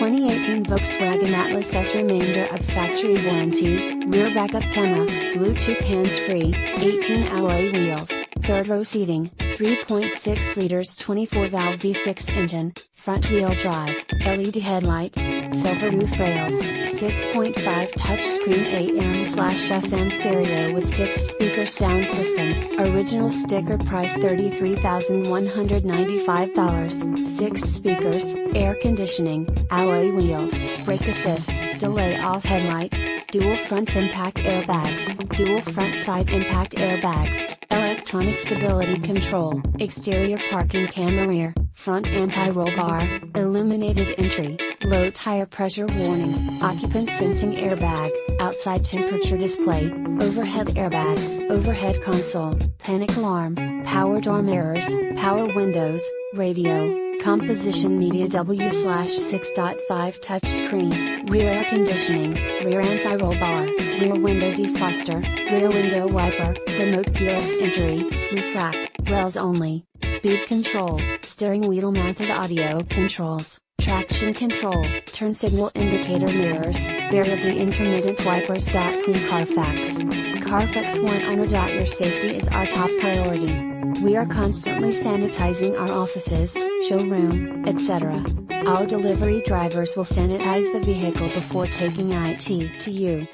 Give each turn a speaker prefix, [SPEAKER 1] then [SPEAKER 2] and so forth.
[SPEAKER 1] 2018 Volkswagen Atlas S remainder of factory warranty, rear backup camera, Bluetooth hands-free, 18 alloy wheels, third row seating, 3.6 liters 24-valve V6 engine, front-wheel drive, LED headlights, silver roof rails, 6.5 touchscreen AM/FM stereo with 6-speaker sound system, original sticker price $33,195, 6 speakers, air conditioning, alloy wheels, brake assist, delay off headlights, dual front impact airbags, dual front side impact airbags, electronic stability control, exterior parking camera rear, front anti-roll bar, illuminated entry, low tire pressure warning, occupant sensing airbag, outside temperature display, overhead airbag, overhead console, panic alarm, power door mirrors, power windows, radio, composition media W/6.5 touchscreen, rear air conditioning, rear anti-roll bar, rear window defroster, rear window wiper, remote keyless entry, roof rack, rails only, speed control, steering wheel mounted audio controls, traction control, turn signal indicator mirrors, variably intermittent wipers. Clean Carfax. Carfax One Owner. Your safety is our top priority. We are constantly sanitizing our offices, showroom, etc. Our delivery drivers will sanitize the vehicle before taking it to you.